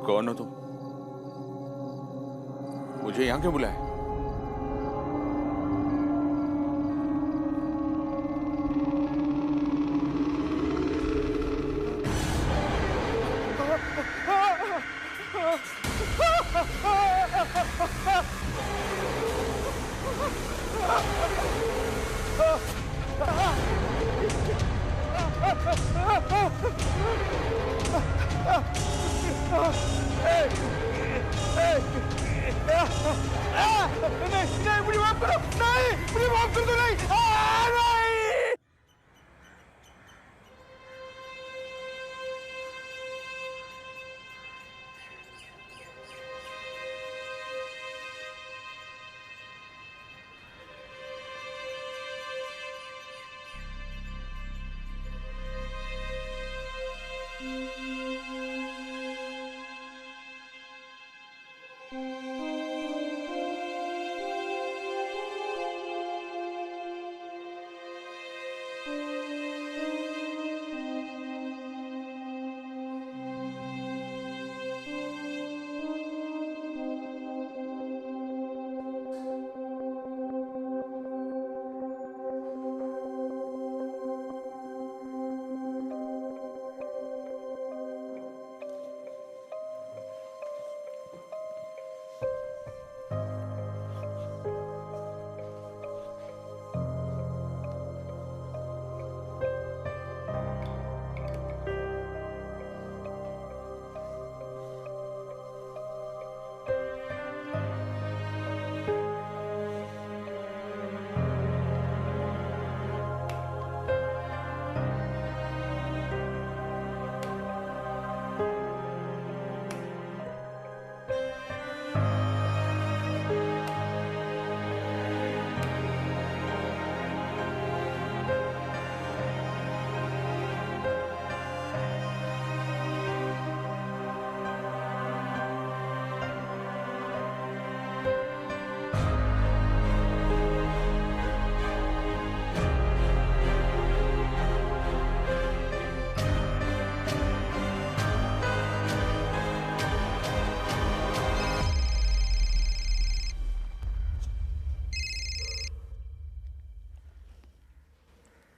कौन हो तुम? मुझे यहाँ क्यों बुलाया? नहीं, मुझे माफ करो, नहीं, मुझे माफ कर दो, नहीं, नहीं।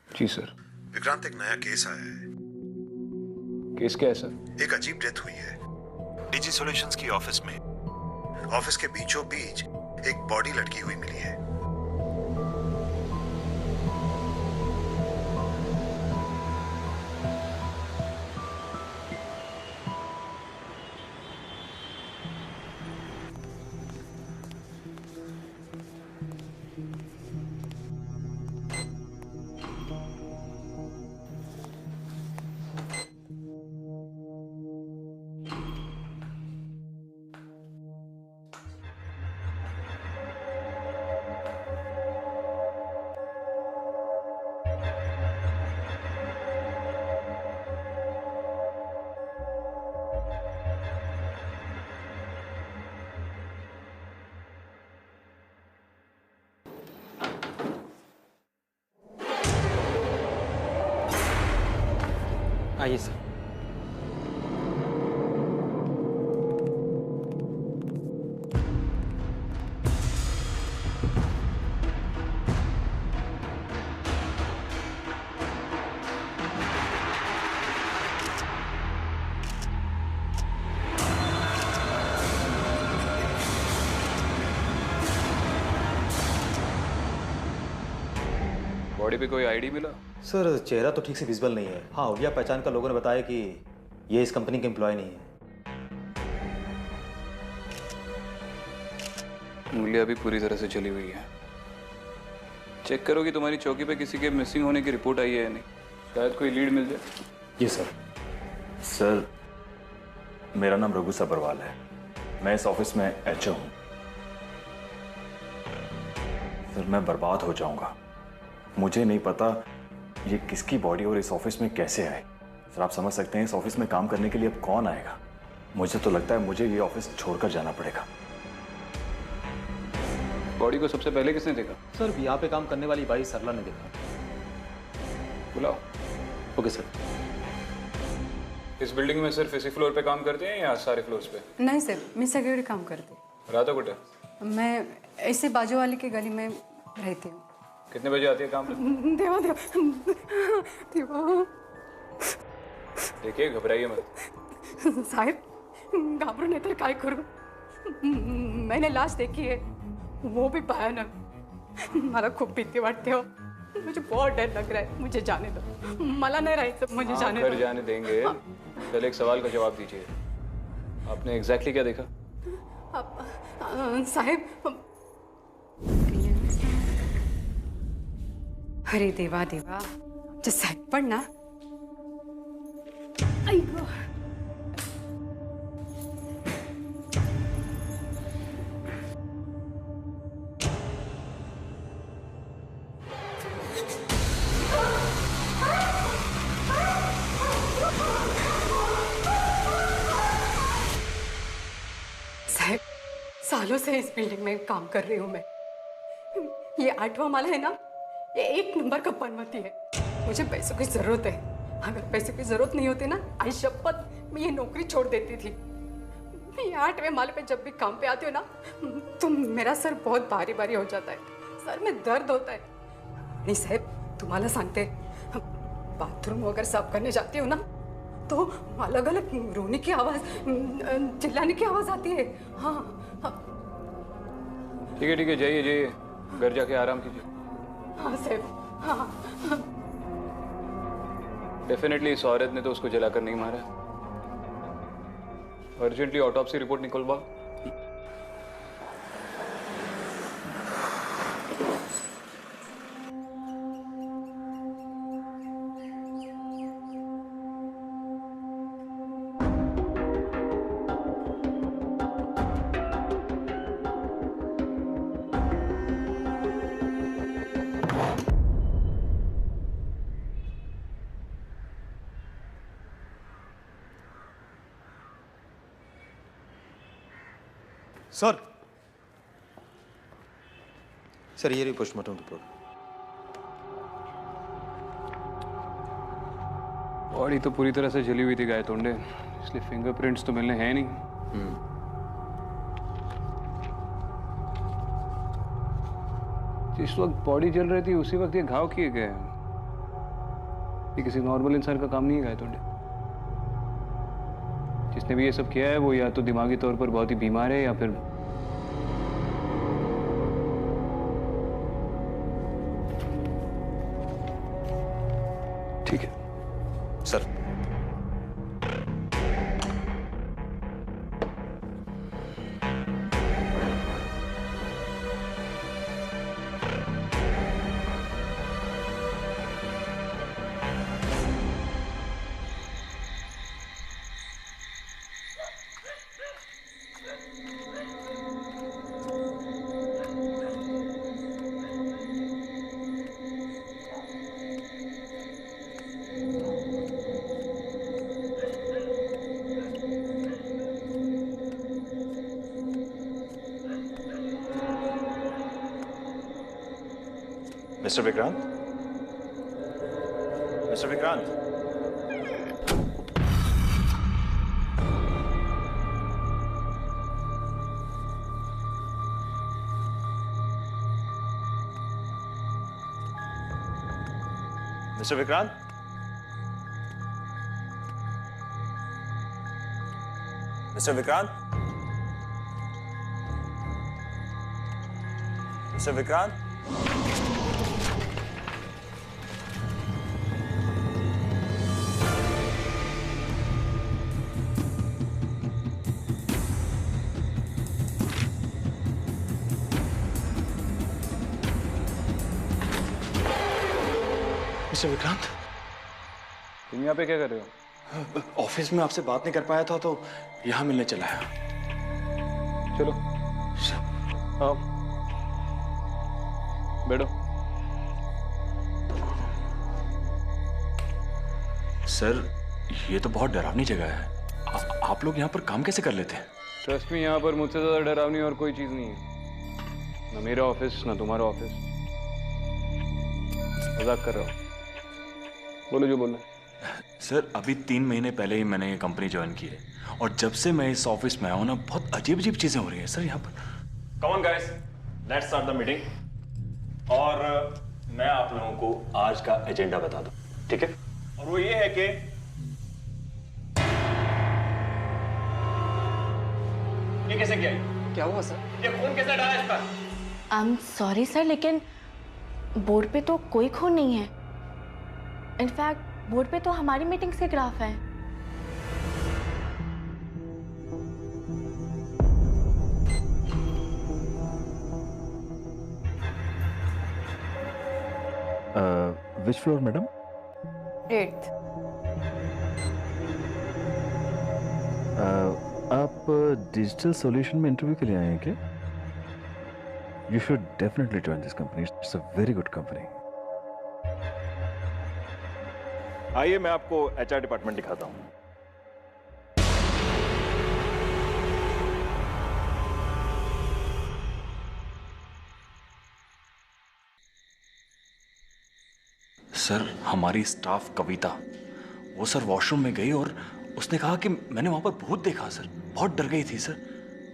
जी सर। विक्रांत, एक नया केस आया है। केस क्या है सर? एक अजीब डेथ हुई है डीजी सॉल्यूशंस की ऑफिस में। ऑफिस के बीचों बीच एक बॉडी लटकी हुई मिली है। आइए सर। बॉडी पे कोई आईडी मिला? सर चेहरा तो ठीक से विजिबल नहीं है। हाँ, हुलिया पहचान का लोगों ने बताया कि ये इस कंपनी के एम्प्लॉय नहीं है। उंगलियां भी पूरी तरह से चली हुई है। चेक करो कि तुम्हारी चौकी पे किसी के मिसिंग होने की रिपोर्ट आई है या नहीं। शायद कोई लीड मिल जाए। जी सर। सर, मेरा नाम रघु सब्रवाल है। मैं इस ऑफिस में एचओ हूं। सर, मैं बर्बाद हो जाऊंगा। मुझे नहीं पता ये किसकी बॉडी और इस ऑफिस में कैसे आए। सर, आप समझ सकते हैं इस ऑफिस में काम करने के लिए अब कौन आएगा। मुझे तो लगता है मुझे ये ऑफिस छोड़कर जाना पड़ेगा। बॉडी को सबसे पहले किसने देखा? सर, यहाँ पे काम करने वाली बाई सरला ने देखा। बुलाओ। Okay sir. इस बिल्डिंग में सिर्फ इसी फ्लोर पे काम करते हैं या सारे फ्लोर्स पे? नहीं सर, मैं सगळे काम करते. राधा कुठे? मैं ऐसे बाजू वाले की गली में रहती हूँ. कितने बजे आती है काम पे? देवा देवा देवा. देखिए घबराइए मत. साहेब घाबरू नाही तर काय करू. मैंने लाश देखी है, वो भी भयानक. मला खूप भीती वाटते हो. मुझे बहुत डर लग रहा है. मुझे जाने दो. मला नहीं राहायचं. मुझे जाने घर दो. जाने देंगे. पहले एक सवाल का जवाब दीजिए. आपने एग्जैक्टली क्या देखा? साहेब अरे देवा देवा, जे साहेब पण ना. ऐगो. साहब सालों से इस बिल्डिंग में काम कर रही हूँ मैं. ये 8वां माला है ना, ये 1 नंबर का बनमती है. मुझे पैसों की जरूरत है. अगर पैसों की जरूरत नहीं होती ना, आई शपथ मैं ये नौकरी छोड़ देती थी. ये 8वें माले पे जब भी काम पे आती हो ना, तो मेरा सर बहुत भारी भारी हो जाता है. सर में दर्द होता है. नहीं साहब, तुम्हाला सांगते, बाथरूम वगैरह साफ करने जाती हो ना, तो अलग अलग रोने की आवाज, चिल्लाने की आवाज आती है. हाँ ठीक है जाइए जाइए, घर जाके आराम कीजिए. हाँ साहब. हाँ डेफिनेटली इस औरत ने तो उसको जलाकर नहीं मारा. अर्जेंटली ऑटोप्सी रिपोर्ट निकलवा. सर ये रही पोस्टमार्टम रिपोर्ट. बॉडी तो पूरी तरह से जली हुई थी गाय तोंडे, इसलिए फिंगरप्रिंट्स तो मिलने हैं नहीं. जिस वक्त बॉडी जल रही थी उसी वक्त ये घाव किए गए. ये किसी नॉर्मल इंसान का काम नहीं है गाय तोंडे. जिसने भी ये सब किया है वो या तो दिमागी तौर पर बहुत ही बीमार है या फिर ठीक है. Sir mister Vikrant, mister Vikrant, mister Vikrant, mister Vikrant, mister Vikrant. Mister Vikrant, तुम यहाँ पे क्या कर रहे हो? ऑफिस में आपसे बात नहीं कर पाया था तो यहाँ मिलने चला आया. चलो आओ बैठो. सर ये तो बहुत डरावनी जगह है. आप लोग यहाँ पर काम कैसे कर लेते हैं? ट्रस्ट मी, यहाँ पर मुझसे ज़्यादा डरावनी और कोई चीज़ नहीं है. ना मेरा ऑफिस ना तुम्हारा ऑफिस. मजाक कर रहा हूँ. बोलो जो बोलना है. सर अभी 3 महीने पहले ही मैंने ये कंपनी ज्वाइन की है और जब से मैं इस ऑफिस में आया हूँ ना बहुत अजीब अजीब चीजें हो रही हैं सर यहाँ पर। Come on guys, let's start the meeting. और मैं आप लोगों को आज का एजेंडा बता दूं, ठीक है? और वो ये है कि ये कैसे किया? क्या हुआ सर? ये खून कैसे डाला इस पर? आई एम सॉरी सर, लेकिन बोर्ड पे तो कोई खून नहीं है। इनफैक्ट बोर्ड पे तो हमारी मीटिंग्स के ग्राफ हैं। विच फ्लोर मैडम? 8th। आप डिजिटल सॉल्यूशन में इंटरव्यू के लिए आए हैं क्या? You should definitely join this company, it's a very good company. आइए मैं आपको एचआर डिपार्टमेंट दिखाता हूँ। सर हमारी स्टाफ कविता, वो सर वॉशरूम में गई और उसने कहा कि मैंने वहां पर भूत देखा। सर बहुत डर गई थी सर,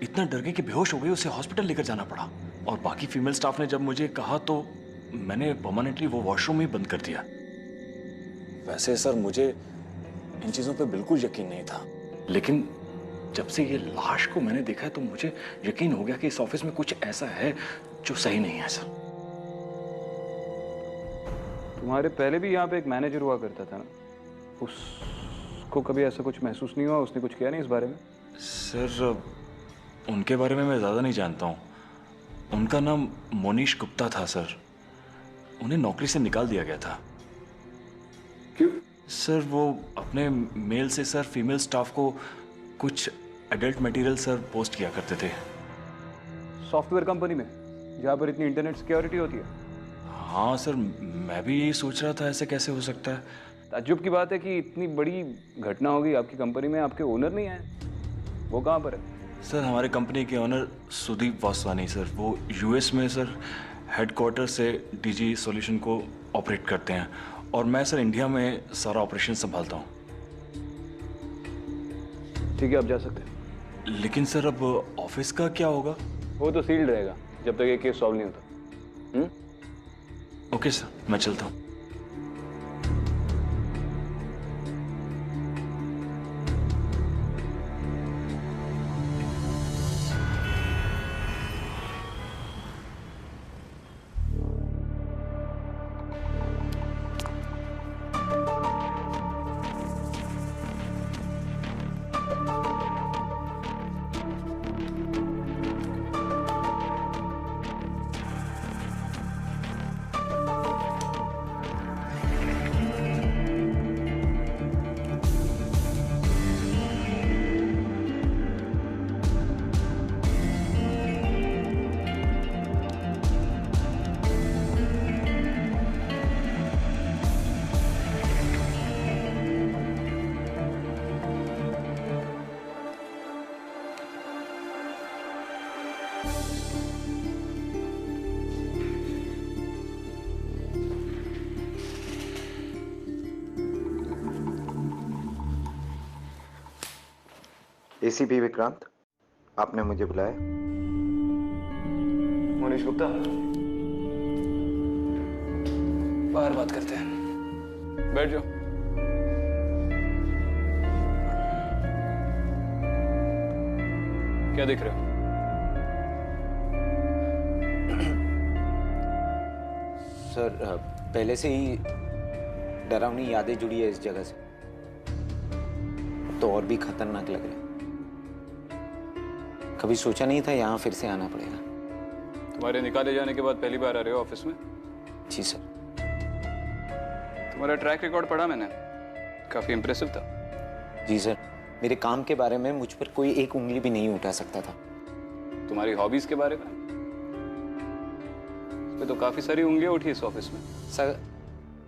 इतना डर गई कि बेहोश हो गई, उसे हॉस्पिटल लेकर जाना पड़ा। और बाकी फीमेल स्टाफ ने जब मुझे कहा तो मैंने परमानेंटली वो वॉशरूम ही बंद कर दिया। वैसे सर मुझे इन चीज़ों पे बिल्कुल यकीन नहीं था, लेकिन जब से ये लाश को मैंने देखा है तो मुझे यकीन हो गया कि इस ऑफिस में कुछ ऐसा है जो सही नहीं है। सर तुम्हारे पहले भी यहाँ पे एक मैनेजर हुआ करता था ना, उसको कभी ऐसा कुछ महसूस नहीं हुआ? उसने कुछ किया नहीं इस बारे में? सर उनके बारे में मैं ज़्यादा नहीं जानता हूँ। उनका नाम मोनीश गुप्ता था सर, उन्हें नौकरी से निकाल दिया गया था। क्यों? सर वो अपने मेल से सर फीमेल स्टाफ को कुछ एडल्ट मटेरियल सर पोस्ट किया करते थे। सॉफ्टवेयर कंपनी में जहाँ पर इतनी इंटरनेट सिक्योरिटी होती है? हाँ सर मैं भी यही सोच रहा था, ऐसे कैसे हो सकता है। ताज्जुब की बात है कि इतनी बड़ी घटना होगी आपकी कंपनी में, आपके ओनर नहीं आए, वो कहाँ पर है? सर हमारे कंपनी के ओनर सुदीप वासवानी सर, वो यूएस में सर हेडक्वार्टर से डीजी सॉल्यूशन को ऑपरेट करते हैं और मैं सर इंडिया में सारा ऑपरेशन संभालता हूँ। ठीक है, आप जा सकते हैं। लेकिन सर अब ऑफिस का क्या होगा? वो तो सील्ड रहेगा जब तक ये केस सॉल्व नहीं होता। ओके सर मैं चलता हूँ। एसीपी विक्रांत, आपने मुझे बुलाया? मोनीश गुप्ता, बाहर बात करते हैं, बैठ जाओ। क्या देख रहे हो? सर पहले से ही डरावनी यादें जुड़ी है इस जगह से, तो और भी खतरनाक लग रहा है। कभी सोचा नहीं था यहाँ फिर से आना पड़ेगा। तुम्हारे निकाले जाने के बाद पहली बार आ रहे हो ऑफिस में? जी सर। तुम्हारा ट्रैक रिकॉर्ड पढ़ा मैंने, काफी इंप्रेसिव था। जी सर, मेरे काम के बारे में मुझ पर कोई एक उंगली भी नहीं उठा सकता था। तुम्हारी हॉबीज के बारे में? इस पे तो काफी सारी उंगलियां उठी इस ऑफिस में। सर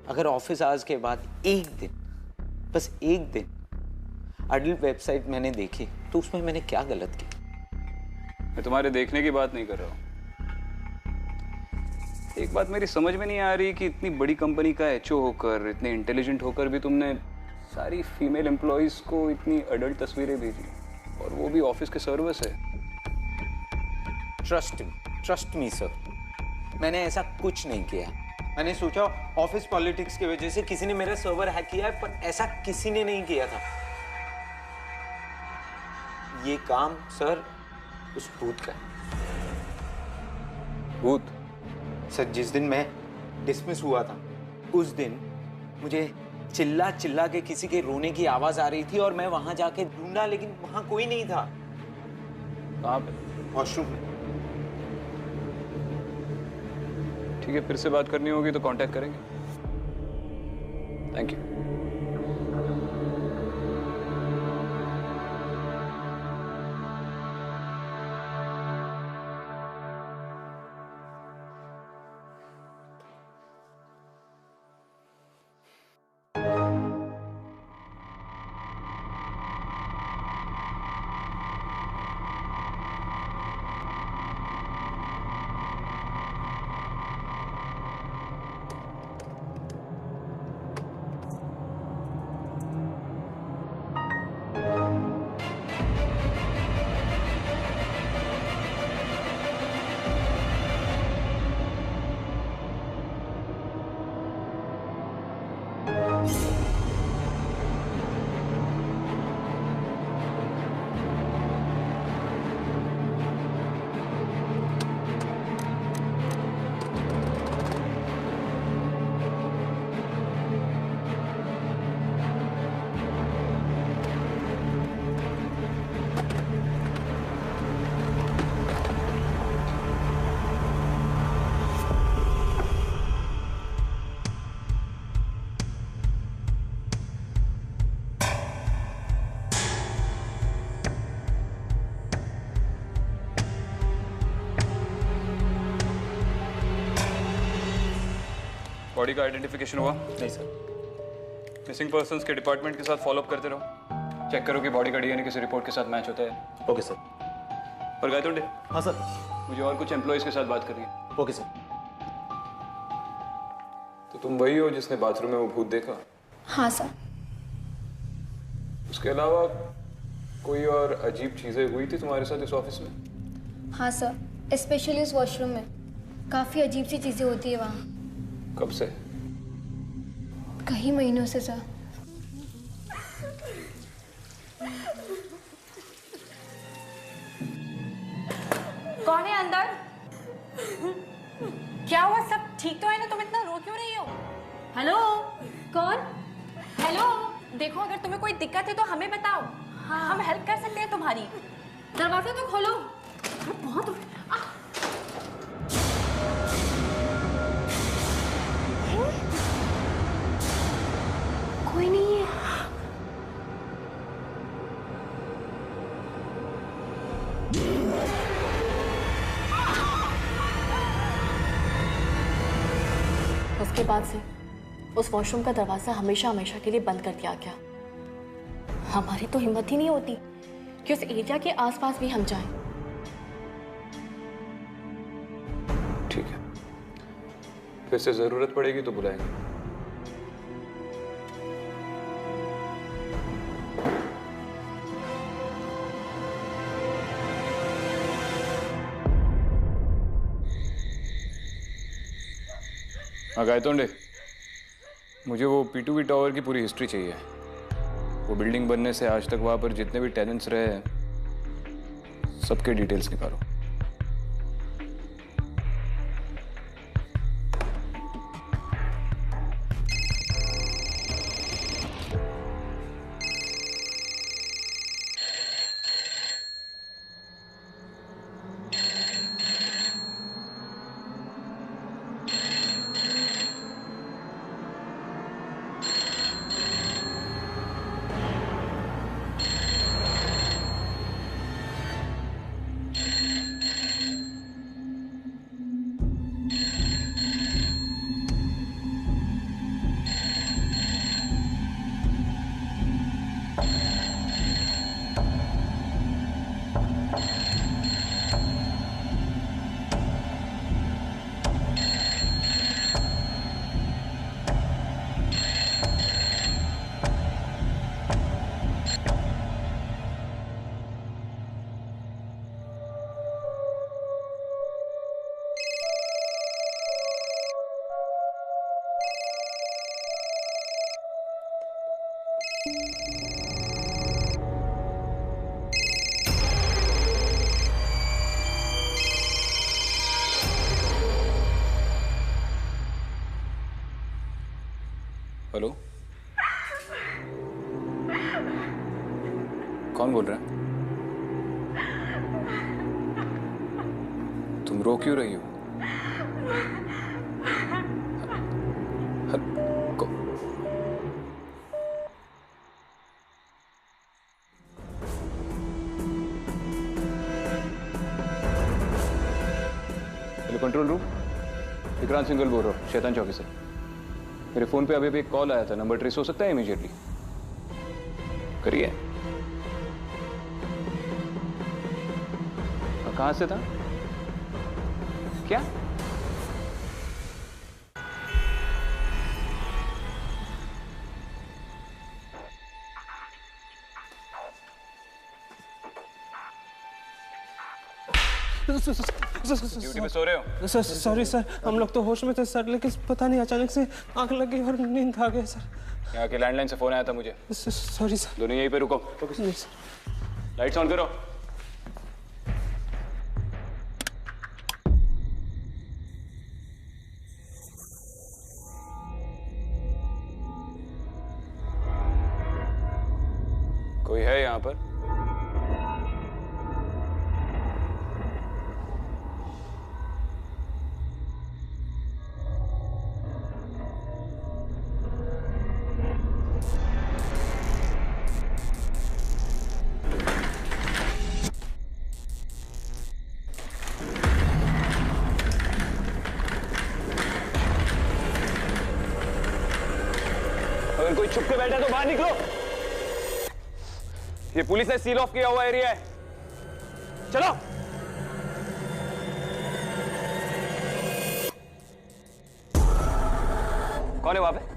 अगर ऑफिस आवर्स के बाद एक दिन, बस एक दिन अडल्ट वेबसाइट मैंने देखी तो उसमें मैंने क्या गलत किया? मैं तुम्हारे देखने की बात नहीं कर रहा हूँ। एक बात मेरी समझ में नहीं आ रही कि इतनी बड़ी कंपनी का एचओ होकर, इतने इंटेलिजेंट होकर भी तुमने सारी फीमेल एम्प्लॉयज़ को इतनी अडल्ट तस्वीरें भेजी, और वो भी ऑफिस के सर्वर से। ट्रस्ट मी सर, मैंने ऐसा कुछ नहीं किया। मैंने सोचा ऑफिस पॉलिटिक्स की वजह से किसी ने मेरा सर्वर हैक किया है, पर ऐसा किसी ने नहीं किया था। ये काम सर उस भूत का है। भूत? सर जिस दिन मैं डिसमिस हुआ था उस दिन मुझे चिल्ला चिल्ला के किसी के रोने की आवाज आ रही थी, और मैं वहां जाके ढूंढा, लेकिन वहां कोई नहीं था। कहाँ पे? वॉशरूम में। ठीक है, फिर से बात करनी होगी तो कांटेक्ट करेंगे। Thank you. बॉडी का आइडेंटिफिकेशन हुआ? नहीं सर। मिसिंग पर्सन्स के डिपार्टमेंट के साथ फॉलोअप करते रहो। चेक करो कि बॉडी का डीएनए किसी रिपोर्ट के साथ मैच होता है। Okay sir. और गायतोंडे? हाँ सर। मुझे और कुछ एम्प्लॉयज़ के साथ बात करनी है। Okay sir. तो तुम वही हो जिसने बाथरूम में वो भूत देखा? हाँ सर। उसके अलावा कोई और अजीब चीजें हुई थी तुम्हारे साथ इस ऑफिस में? हाँ सर, स्पेशली उस वॉशरूम में काफ़ी अजीब सी चीज़ें होती है वहाँ। कब से? कई महीनों से सर। कौन है अंदर? क्या हुआ? सब ठीक तो है ना? तुम इतना रो क्यों रही हो? हेलो? कौन? हेलो? देखो, अगर तुम्हें कोई दिक्कत है तो हमें बताओ। हाँ, हम हेल्प कर सकते हैं तुम्हारी। दरवाजा तो खोलो। बहुत कोई नहीं है। उसके बाद से उस वॉशरूम का दरवाजा हमेशा हमेशा के लिए बंद कर दिया गया। हमारी तो हिम्मत ही नहीं होती कि उस एरिया के आसपास भी हम जाएं। ठीक है, फिर से जरूरत पड़ेगी तो बुलाएंगे। हाँ गायतोंडे, मुझे वो P2V टावर की पूरी हिस्ट्री चाहिए। वो बिल्डिंग बनने से आज तक वहाँ पर जितने भी टेनेंट्स रहे हैं सबके डिटेल्स निकालो। कौन बोल रहा है? तुम रो क्यों रही हो? Hello control room, Vikrant Singhal बोल रहा हूँ, शैतान चौकी से। मेरे फोन पे अभी एक कॉल आया था, नंबर ट्रेस हो सकता है इमीडिएटली? करिए। कहाँ से था? क्या? ड्यूटी पे सो रहे हो? सर सॉरी सर, हम लोग तो होश में थे सर, लेकिन पता नहीं अचानक से आंख लग गई और नींद आ गई सर। यहाँ के लैंडलाइन से फोन आया था मुझे। Sorry sir. दोनों यहीं पे रुको। लाइट्स ऑन करो। कोई है यहाँ पर? अगर कोई छुप के बैठा है तो बाहर निकलो। ये पुलिस ने सील ऑफ किया हुआ एरिया है। चलो। कौन है वहां पे?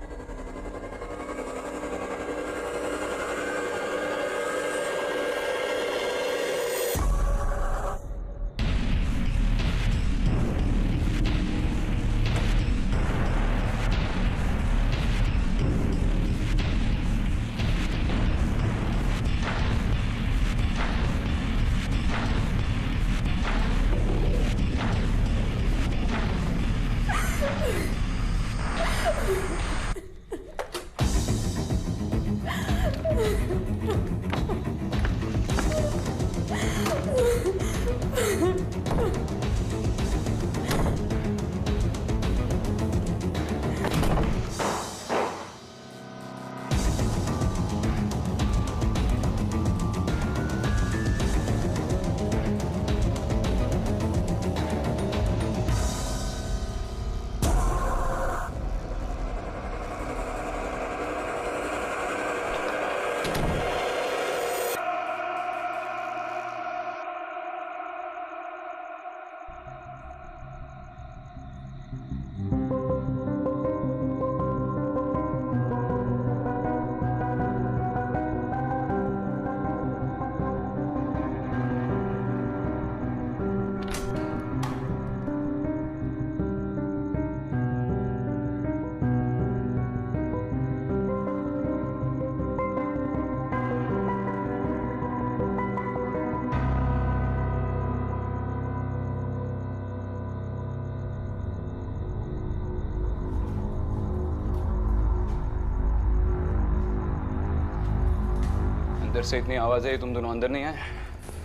अंदर से इतनी आवाज है, तुम दोनों अंदर नहीं आए?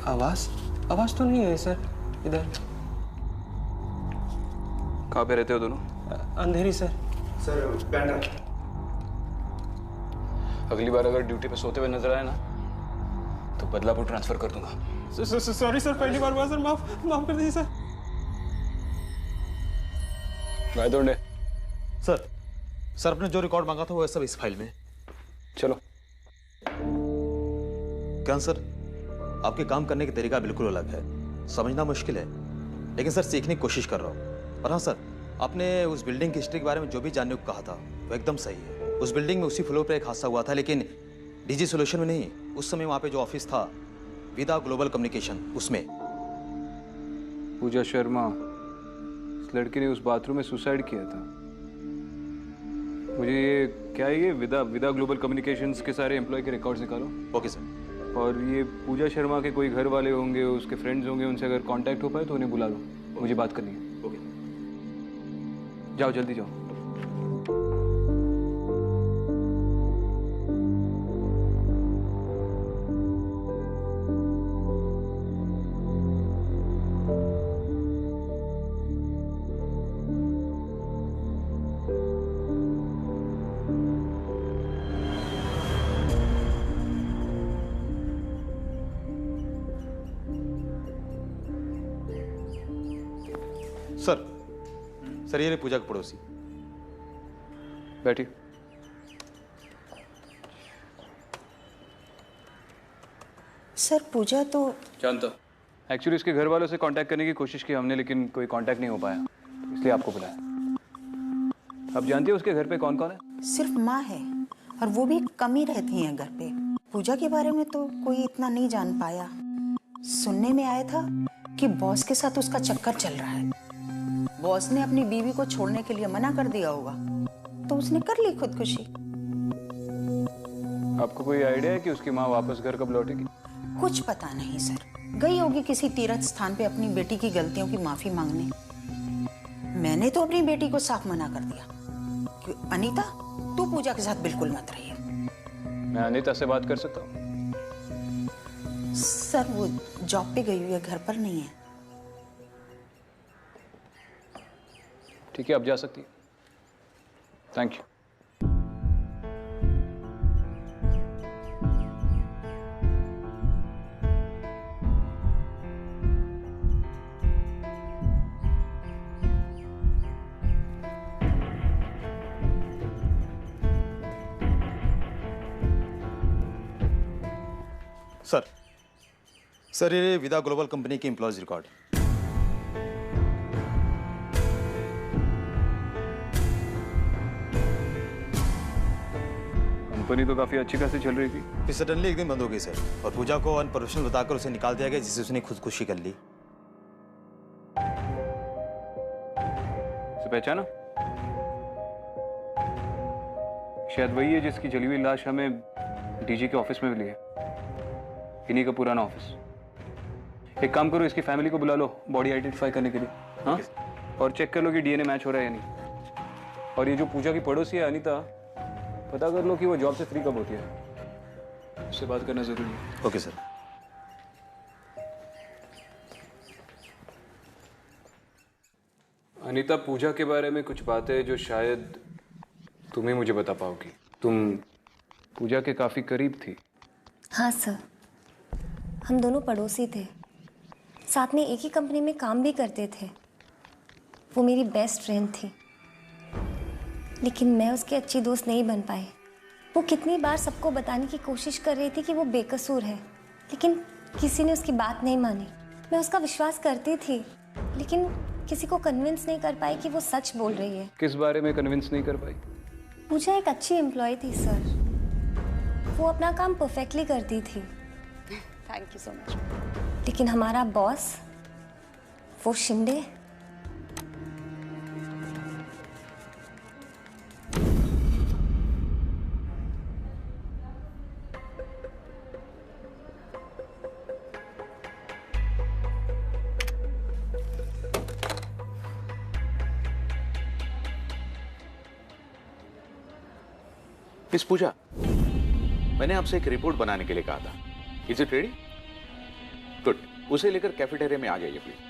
आवाज तो नहीं है सर इधर। कहाँ पे रहते हो दोनों? अंधेरी सर। सर बैंड्रा। अगली बार अगर ड्यूटी पे सोते हुए नजर आए ना तो बदलापुर ट्रांसफर कर दूंगा। सॉरी सर, पहली बार हुआ सर, माफ कर दीजिए सर। गायतोंडे। सर आपने जो रिकॉर्ड मांगा था वो सब इस फाइल में। चलो। क्या सर, आपके काम करने का तरीका बिल्कुल अलग है, समझना मुश्किल है, लेकिन सर सीखने की कोशिश कर रहा हूँ। और हाँ सर, आपने उस बिल्डिंग की हिस्ट्री के बारे में जो भी जानने को कहा था वो एकदम सही है। उस बिल्डिंग में उसी फ्लोर पे एक हादसा हुआ था, लेकिन डीजी सॉल्यूशन में नहीं। उस समय वहाँ पे जो ऑफिस था विदा ग्लोबल कम्युनिकेशन, उसमें। पूजा शर्मा, इस लड़की ने उस बाथरूम में सुसाइड किया था। मुझे ये क्या है, ये विदा ग्लोबल कम्युनिकेशंस के सारे एम्प्लॉय के रिकॉर्ड्स निकालो। Okay sir. और ये पूजा शर्मा के कोई घर वाले होंगे, उसके फ्रेंड्स होंगे, उनसे अगर कांटेक्ट हो पाए तो उन्हें बुला लो, मुझे बात करनी है। ओके। जाओ जल्दी जाओ। सर ये रहे पूजा के पड़ोसी। बैठिए। सर पूजा तो जानता। एक्चुअली इसके घर वालों से कांटेक्ट करने की कोशिश की हमने, लेकिन कोई कांटेक्ट नहीं हो पाया, इसलिए आपको बुलाया। आप जानती हो उसके घर पे कौन कौन है? सिर्फ माँ है, और वो भी कम ही रहती हैं घर पे। पूजा के बारे में तो कोई इतना नहीं जान पाया। सुनने में आया था कि बॉस के साथ उसका चक्कर चल रहा है। बॉस ने अपनी बीवी को छोड़ने के लिए मना कर दिया होगा, तो उसने कर ली खुदकुशी। आपको कोई आइडिया है कि उसकी माँ वापस घर कब लौटेगी? कुछ पता नहीं सर, गई होगी किसी तीर्थ स्थान पे अपनी बेटी की गलतियों की माफी मांगने। मैंने तो अपनी बेटी को साफ मना कर दिया कि अनीता तू पूजा के साथ बिल्कुल मत रहिए। मैं अनीता से बात कर सकता हूँ? सर वो जॉब पे गई हुई है, घर पर नहीं है। ठीक है, अब जा सकती है। Thank you. सर ये विदा ग्लोबल कंपनी की एम्प्लॉयज रिकॉर्ड। कंपनी तो काफी अच्छी खासी चल रही थी, फिर सडनली एक दिन बंद हो गई सर, और पूजा को अनप्रोफेशनल बताकर उसे निकाल दिया गया, जिससे उसने खुदकुशी कर ली। उसे पहचाना? शायद वही है जिसकी जली हुई लाश हमें डीजी के ऑफिस में मिली है, इन्हीं का पुराना ऑफिस। एक काम करो, इसकी फैमिली को बुला लो बॉडी आइडेंटिफाई करने के लिए, हाँ? और चेक कर लो कि डीएनए मैच हो रहा है या नहीं। और ये जो पूजा की पड़ोसी है अनीता, पता कर लो कि वो जॉब से फ्री कब होती है, उससे बात करना जरूरी है। Okay sir. अनीता, पूजा के बारे में कुछ बातें जो शायद तुम ही मुझे बता पाओगी। तुम पूजा के काफी करीब थी। हाँ सर, हम दोनों पड़ोसी थे, साथ में एक ही कंपनी में काम भी करते थे। वो मेरी बेस्ट फ्रेंड थी, लेकिन मैं उसकी अच्छी दोस्त नहीं बन पाई। वो कितनी बार सबको बताने की कोशिश कर रही थी कि वो बेकसूर है, लेकिन किसी ने उसकी बात नहीं मानी। मैं उसका विश्वास करती थी, लेकिन किसी को कन्विंस नहीं कर पाई कि वो सच बोल रही है। किस बारे में कन्विंस नहीं कर पाई? पूजा एक अच्छी एम्प्लॉय थी सर, वो अपना काम परफेक्टली करती थी। Thank you so much. लेकिन हमारा बॉस, वो शिंदे, मिस पूजा, मैंने आपसे एक रिपोर्ट बनाने के लिए कहा था। Is it ready? गुड, उसे लेकर कैफेटेरिया में आ जाइए प्लीज।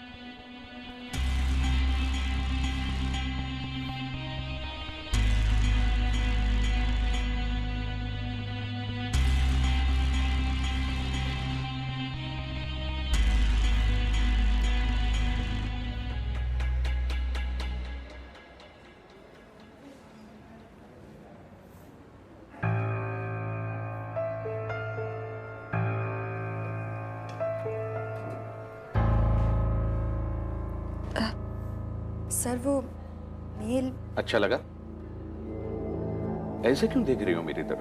सर वो मेल। अच्छा लगा? ऐसे क्यों देख रही हो मेरी तरफ?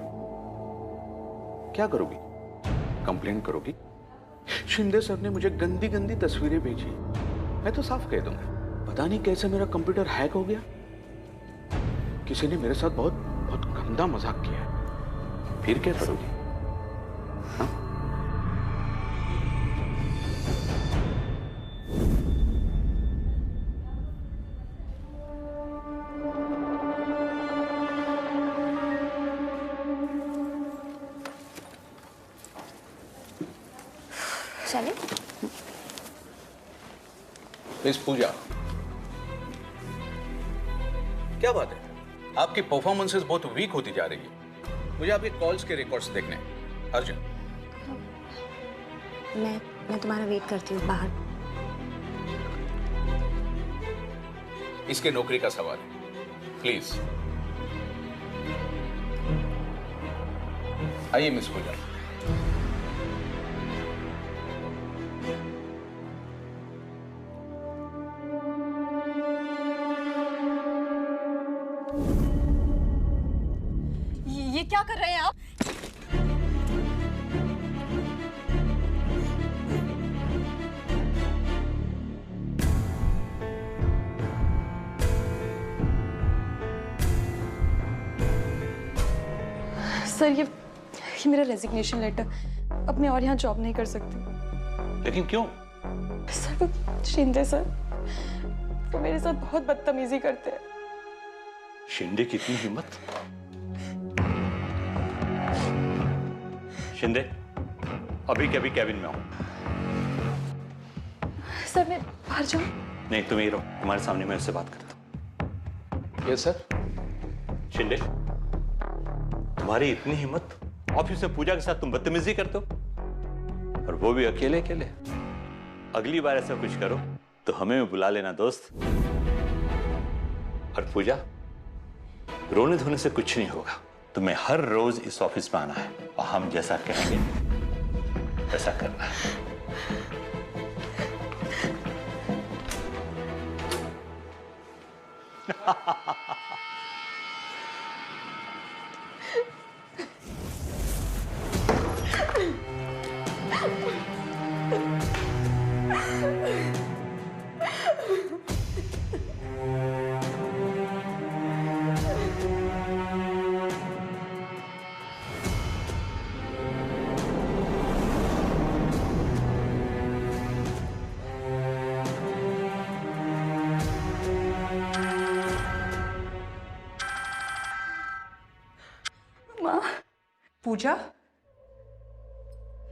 क्या करोगी? कंप्लेंट करोगी? शिंदे सर ने मुझे गंदी गंदी तस्वीरें भेजी। मैं तो साफ कह दूंगा, पता नहीं कैसे मेरा कंप्यूटर हैक हो गया। किसी ने मेरे साथ बहुत बहुत गंदा मजाक किया है। फिर क्या करोगी? हाँ? चले? मिस पूजा, क्या बात है? आपकी परफॉर्मेंसेस बहुत वीक होती जा रही है। मुझे आपके कॉल्स के रिकॉर्ड्स देखने हैं। अर्जुन, मैं तुम्हारा वेट करती हूँ बाहर। इसके नौकरी का सवाल है। प्लीज आइए मिस पूजा। ये क्या कर रहे हैं आप? सर ये मेरा रेजिग्नेशन लेटर। अब मैं और यहाँ जॉब नहीं कर सकती। लेकिन क्यों? सर वो शिंदे सर, वो मेरे साथ बहुत बदतमीजी करते हैं। शिंदे की इतनी हिम्मत? शिंदे अभी के अभी कैबिन में हूं। सर मैं बाहर जाऊं? नहीं तुम ही रहो, तुम्हारे सामने मैं उससे बात करता हूं। Yes sir. शिंदे तुम्हारी इतनी हिम्मत, ऑफिस में पूजा के साथ तुम बदतमीजी करते हो और वो भी अकेले अकेले। अगली बार ऐसा कुछ करो तो हमें भी बुला लेना दोस्त। और पूजा रोने धोने से कुछ नहीं होगा, तुम्हें हर रोज इस ऑफिस में आना है और हम जैसा कहेंगे वैसा करना है। पूजा,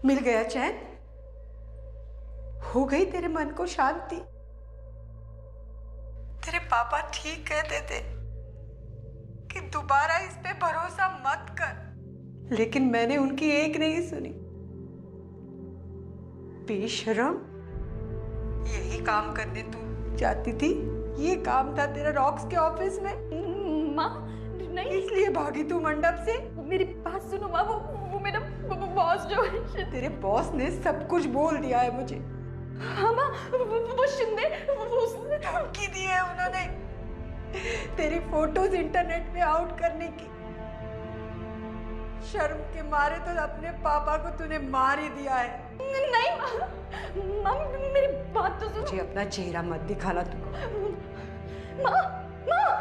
मिल गया चैन? हो गई तेरे मन को शांति? तेरे पापा ठीक कहते थे कि दोबारा इस पे भरोसा मत कर, लेकिन मैंने उनकी एक नहीं सुनी। बेशरम, यही काम करने तू जाती थी? ये काम था तेरा रॉक्स के ऑफिस में? माँ नहीं, इसलिए भागी तू मंडप से? मेरी बात सुनो माँ, वो मेरा बॉस जो है। तेरे बॉस ने सब कुछ बोल दिया है मुझे। हाँ माँ, वो शिंदे, उसने धमकी दी है उन्होंने तेरी फोटोज इंटरनेट पे आउट करने की। शर्म के मारे तो अपने पापा को तूने मार ही दिया है। नहीं माँ, मेरी बात तो सुनो। मुझे अपना चेहरा मत दिखाना तू। माँ, माँ।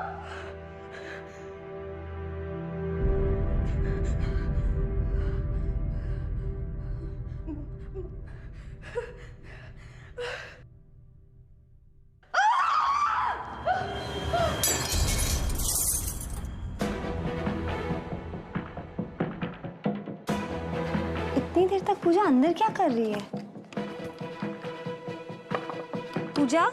इतनी देर तक पूजा अंदर क्या कर रही है? पूजा?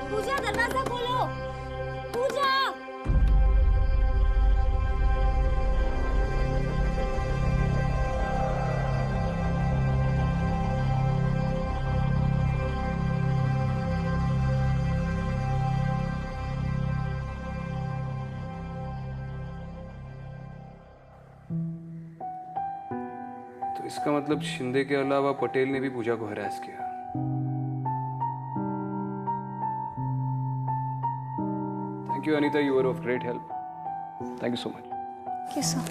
पूजा दरवाजा खोलो। पूजा। तो इसका मतलब शिंदे के अलावा पटेल ने भी पूजा को हरास किया। Thank you, Anita. You were of great help. Thank you so much. Thank you, sir.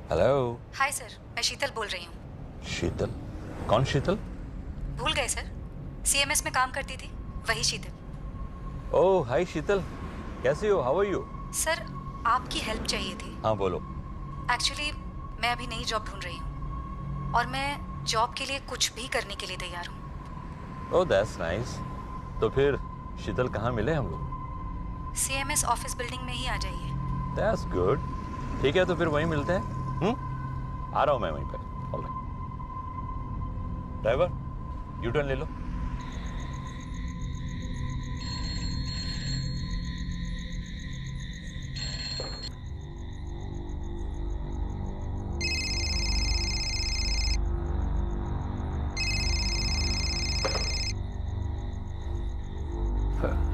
Hello. Hi sir, मैं शीतल बोल रही हूँ। शीतल? कौन शीतल? भूल गए सर, सीएमएस में काम करती थी, वही शीतल। ओह हाय शीतल, कैसी हो? How are you? सर आपकी हेल्प चाहिए थी। हाँ बोलो। एक्चुअली मैं अभी नई जॉब ढूंढ रही हूँ और मैं जॉब के लिए कुछ भी करने के लिए तैयार हूँ। Oh that's nice. तो फिर शीतल कहाँ मिले हम लोग? सीएमएस ऑफिस बिल्डिंग में ही आ जाइए। That's good. ठीक है तो फिर वहीं मिलते हैं। आ रहा हूँ मैं वहीं पर। ऑलराइट। ड्राइवर यू टर्न ले लो।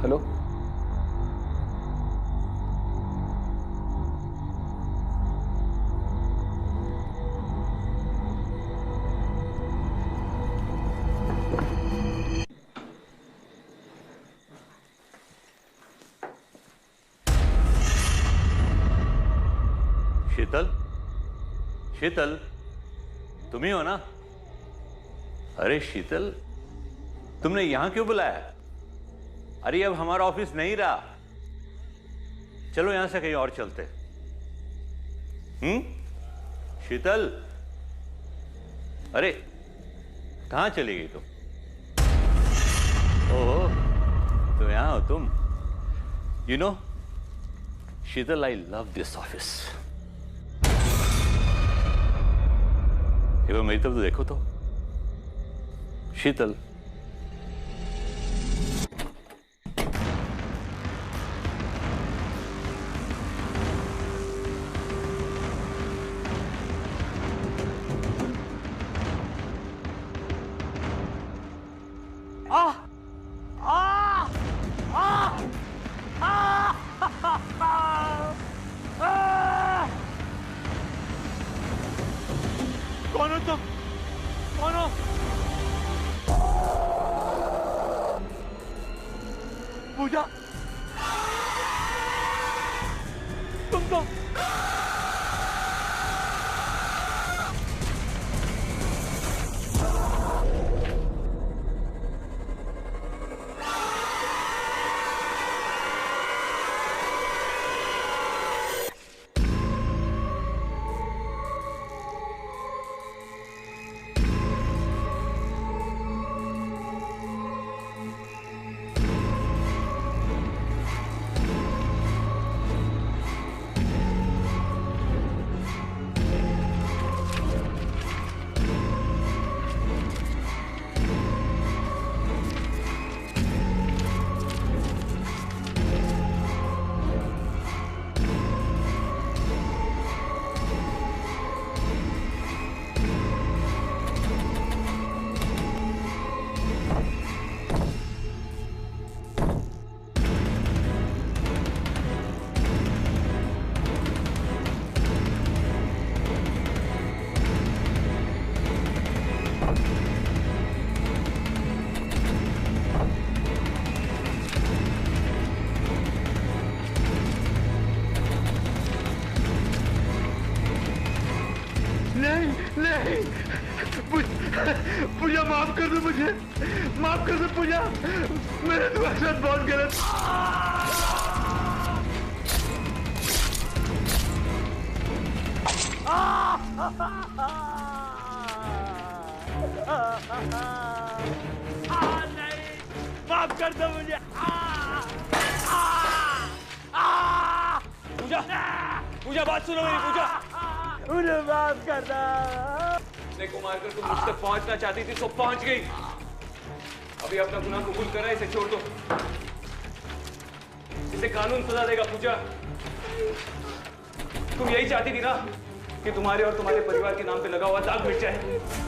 हेलो। शीतल, शीतल तुम ही हो ना? अरे शीतल, तुमने यहां क्यों बुलाया? अरे अब हमारा ऑफिस नहीं रहा, चलो यहां से कहीं और चलते। शीतल, अरे कहां चली गई तुम? ओह तो यहां हो तुम। You know Sheetal, I love this office. एक बार मेरी तरफ तो देखो तो। शीतल, कौन हो तुम? कौन हो? पूजा, तुम तो पूजा माफ कर दो मुझे, माफ कर दो पूजा, मेरे तुम्हारे साथ बहुत गलत। नहीं, माफ कर दो मुझे। पूजा, पूजा बात सुनो मेरी। पूजा मुझे माफ करना। अपने को मारकर तुम मुझ तक पहुंचना चाहती थी तो पहुंच गई। अभी अपना गुनाह कबूल करा, इसे छोड़ दो। इसे कानून सजा देगा। पूजा, तुम यही चाहती थी ना कि तुम्हारे और तुम्हारे परिवार के नाम पे लगा हुआ दाग मिट जाए।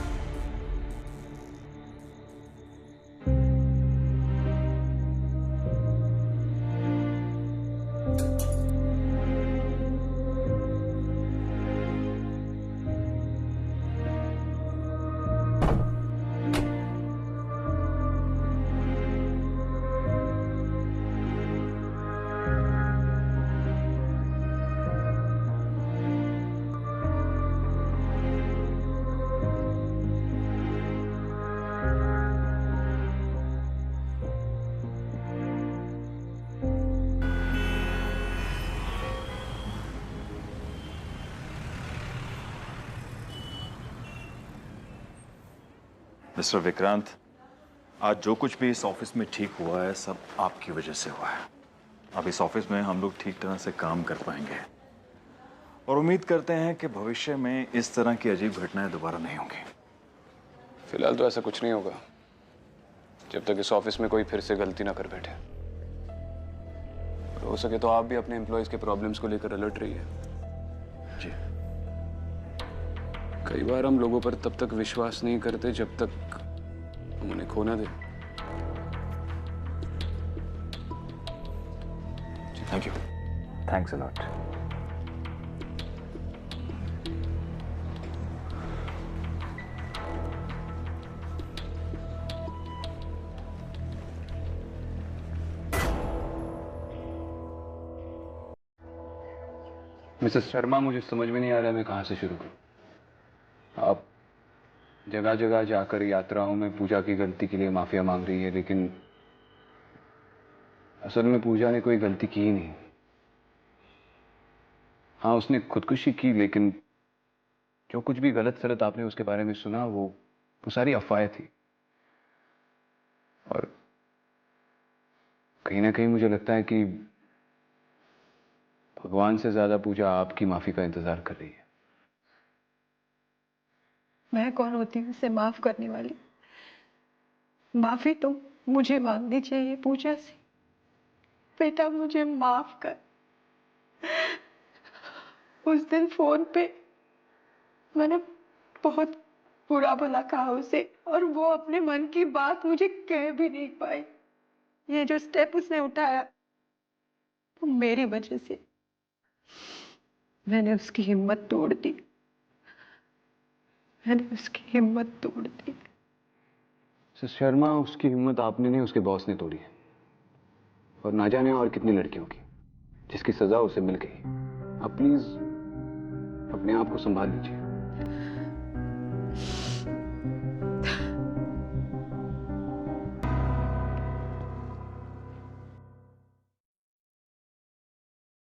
मिस्टर विक्रांत, आज जो कुछ भी इस ऑफिस में ठीक हुआ है सब आपकी वजह से हुआ है। अब इस ऑफिस में हम लोग ठीक तरह से काम कर पाएंगे और उम्मीद करते हैं कि भविष्य में इस तरह की अजीब घटनाएं दोबारा नहीं होंगी। फिलहाल तो ऐसा कुछ नहीं होगा जब तक इस ऑफिस में कोई फिर से गलती ना कर बैठे। और हो सके तो आप भी अपने एम्प्लॉयज के प्रॉब्लम्स को लेकर अलर्ट रहिए। जी। कई बार हम लोगों पर तब तक विश्वास नहीं करते जब तक हम उन्हें खो ना दें। Thank you. Thanks a lot. Mrs Sharma, मुझे समझ में नहीं आ रहा है मैं कहाँ से शुरू करूँ। आप जगह जगह जाकर यात्राओं में पूजा की गलती के लिए माफिया मांग रही है, लेकिन असल में पूजा ने कोई गलती की ही नहीं। हाँ, उसने खुदकुशी की, लेकिन जो कुछ भी गलत सलत आपने उसके बारे में सुना वो सारी अफवाहें थी। और कहीं ना कहीं मुझे लगता है कि भगवान से ज्यादा पूजा आपकी माफी का इंतजार कर रही है। मैं कौन होती हूँ उसे माफ करने वाली? माफी तो मुझे मांगनी चाहिए पूजा से। बेटा मुझे माफ कर। उस दिन फोन पे मैंने बहुत बुरा भला कहा उसे और वो अपने मन की बात मुझे कह भी नहीं पाई। ये जो स्टेप उसने उठाया वो मेरी वजह से। मैंने उसकी हिम्मत तोड़ दी। मैंने उसकी हिम्मत तोड़ दी। मिसेस शर्मा, उसकी हिम्मत आपने नहीं, उसके बॉस ने तोड़ी है। और ना जाने और कितनी लड़कियों की जिसकी सजा उसे मिल गई। आप प्लीज अपने आप को संभाल लीजिए।